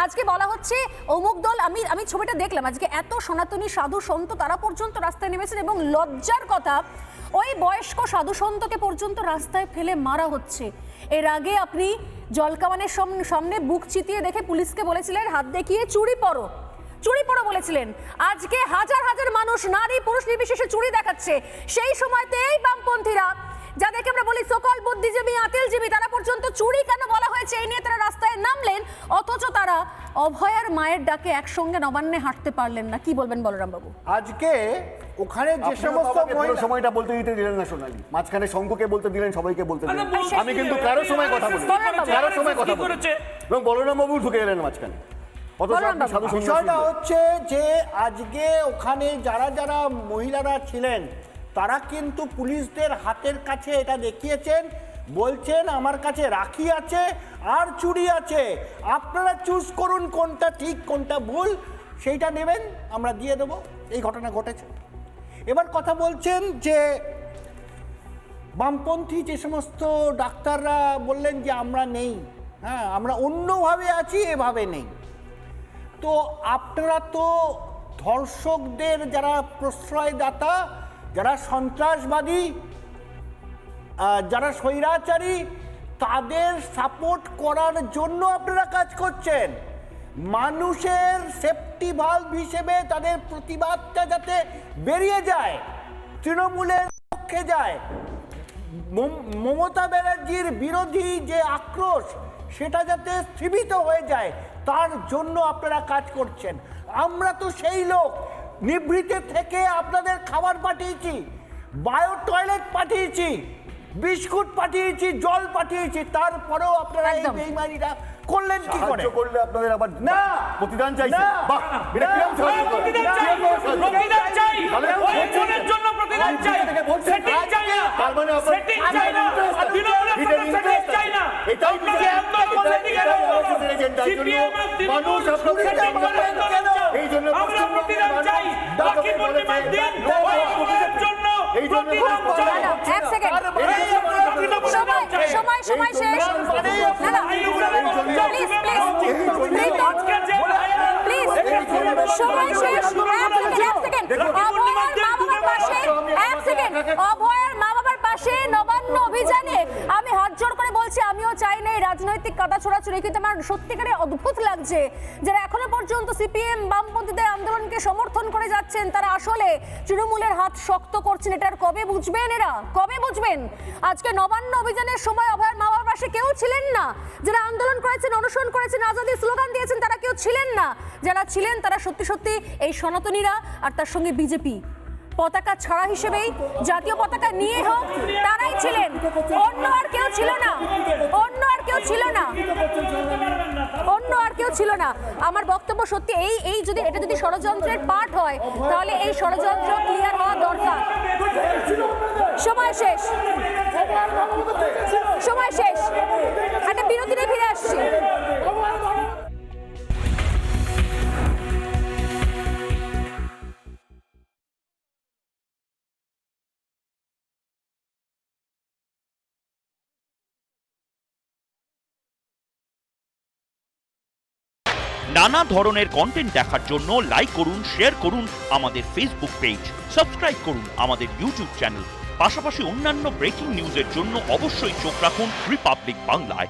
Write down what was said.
আজকে বলা হচ্ছে অমুক দল, আমি ছবিটা দেখলাম, আজকে এত সনাতনী সাধু সন্ত তারা পর্যন্ত রাস্তায় নেমেছেন এবং লজ্জার কথা ওই বয়স্ক সাধু সন্তকে পর্যন্ত রাস্তায় ফেলে মারা হচ্ছে। এর আগে আপনি জলকামানের সামনে বুক চিতিয়ে দেখে পুলিশকে বলেছিলেন হাত দেখিয়ে চুরি পরো বলেছিলেন। আজকে হাজার হাজার মানুষ নারী পুরুষ নির্বিশেষে চুরি দেখাচ্ছে। সেই সময়তেই বামপন্থীরা যাদেরকে আমরা বলি সকল বুদ্ধিজীবী আতিলজীবী তারা পর্যন্ত চুরি কেন বলা হয়েছে এই নিয়ে তারা রাস্তায় নামলেন, অথচ তারা অভয়ার মায়ের ডাকে একসঙ্গে নবান্নে হাঁটতে পারলেন না। কি বলবেন বলরাম বাবু? আজকে ওখানে যে সমস্ত সময়টা বলতে দিতে দিলেন না সোনালী, মাঝখানে শঙ্কুকে বলতে দিলেন, সবাইকে বলতে দিলেন। আমি কিন্তু কারোর সময় কথা বলি, কারোর সময় কথা বলি এবং বলরাম বাবু ঢুকে এলেন মাঝখানে। বিষয়টা হচ্ছে যে আজকে ওখানে যারা যারা মহিলারা ছিলেন তারা কিন্তু পুলিশদের হাতের কাছে এটা দেখিয়েছেন, বলছেন আমার কাছে রাখি আছে আর চুড়ি আছে, আপনারা চুজ করুন কোনটা ঠিক কোনটা ভুল, সেইটা নেবেন, আমরা দিয়ে দেবো। এই ঘটনা ঘটেছে। এবার কথা বলছেন যে বামপন্থী যে সমস্ত ডাক্তাররা বললেন যে আমরা নেই, হ্যাঁ আমরা অন্যভাবে আছি, এভাবে নেই। তো আপনারা তো ধর্ষকদের যারা প্রশ্রয়দাতা, যারা সন্ত্রাসবাদী, যারা স্বৈরাচারী, তাদের সাপোর্ট করার জন্য আপনারা কাজ করছেন। মানুষের সেফটি ভালভ হিসেবে তাদের প্রতিবাদটা যাতে বেরিয়ে যায়, তৃণমূলের পক্ষে যায়, মমতা ব্যানার্জির বিরোধী যে আক্রোশ সেটা যাতে স্থিমিত হয়ে যায়, তার জন্য আপনারা কাজ করছেন। আমরা তো সেই লোক, নিভৃতে থেকে আপনাদের খাবার পাঠিয়েছি, বায়ো টয়লেট পাঠিয়েছি, বিস্কুট পাঠিয়েছি, জল পাঠিয়েছি, তারপরেও আপনারা এই বেইমানিটা করলেন কি করে? করলে আপনাদের আবার না প্রতিদান চাইছে। বাহ, এটা কিরকম সাহায্য? প্রতিদান চাই, ওজনের জন্য প্রতিদান চাই, সেটিং চাই না, তার মানে সেটিং চাই না, তৃণমূলের কোনো সেটিং চাই না। এটাই মানুষ আপনাদের এই জন্য আমরা প্রতিদান চাই, বাকি প্রতিবাদ দিন ওই ওজনের জন্য প্রতিদান চাই। এক সেকেন্ড, সময় শেষ। না প্লিজ সময় শেষ। অভয়ের মা বাবার পাশে নবান্ন অভিযানে আমি হাত জোড় করে বলছি, আমিও চাই না এই রাজনৈতিক কাদা ছোড়াছুড়ি, কিন্তু আমার সত্যিকারে অদ্ভুত লাগছে যারা এখনো পর্যন্ত সিপিএম বামপন্থীদের আন্দোলনকে সমর্থন করে যাচ্ছেন তারা আসলে তৃণমূলের হাত শক্ত করছেন। এটা আর কবে বুঝবেন এরা, কবে বুঝবেন? আজকে নবান্ন অভিযানের সময় অভয়ের মা বাবার পাশে কেউ ছিলেন না। যারা আন্দোলন করেছেন, অনুসরণ করেছেন, আজাদি স্লোগান দিয়েছেন, তারা কেউ ছিলেন না। যারা ছিলেন তারা সত্যি সত্যি এই সনাতনীরা আর তার সঙ্গে বিজেপি পতাকা ছাড়া হিসেবেই, জাতীয় পতাকা নিয়ে হোক, তারাই ছিলেন, অন্য আর কেউ ছিল না, অন্য আর কেউ ছিল না, অন্য আর কেউ ছিল না। আমার বক্তব্য সত্যি এই যদি এটা যদি ষড়যন্ত্রের পার্ট হয় তাহলে এই ষড়যন্ত্র ক্লিয়ার হওয়া দরকার। সময় শেষ, সময় শেষ। একটা বিরতিতে ফিরে আসছি। নানা ধরনের কন্টেন্ট দেখার জন্য লাইক করুন, শেয়ার করুন আমাদের ফেসবুক পেজ, সাবস্ক্রাইব করুন আমাদের ইউটিউব চ্যানেল। পাশাপাশি অন্যান্য ব্রেকিং নিউজের জন্য অবশ্যই চোখ রাখুন রিপাবলিক বাংলায়।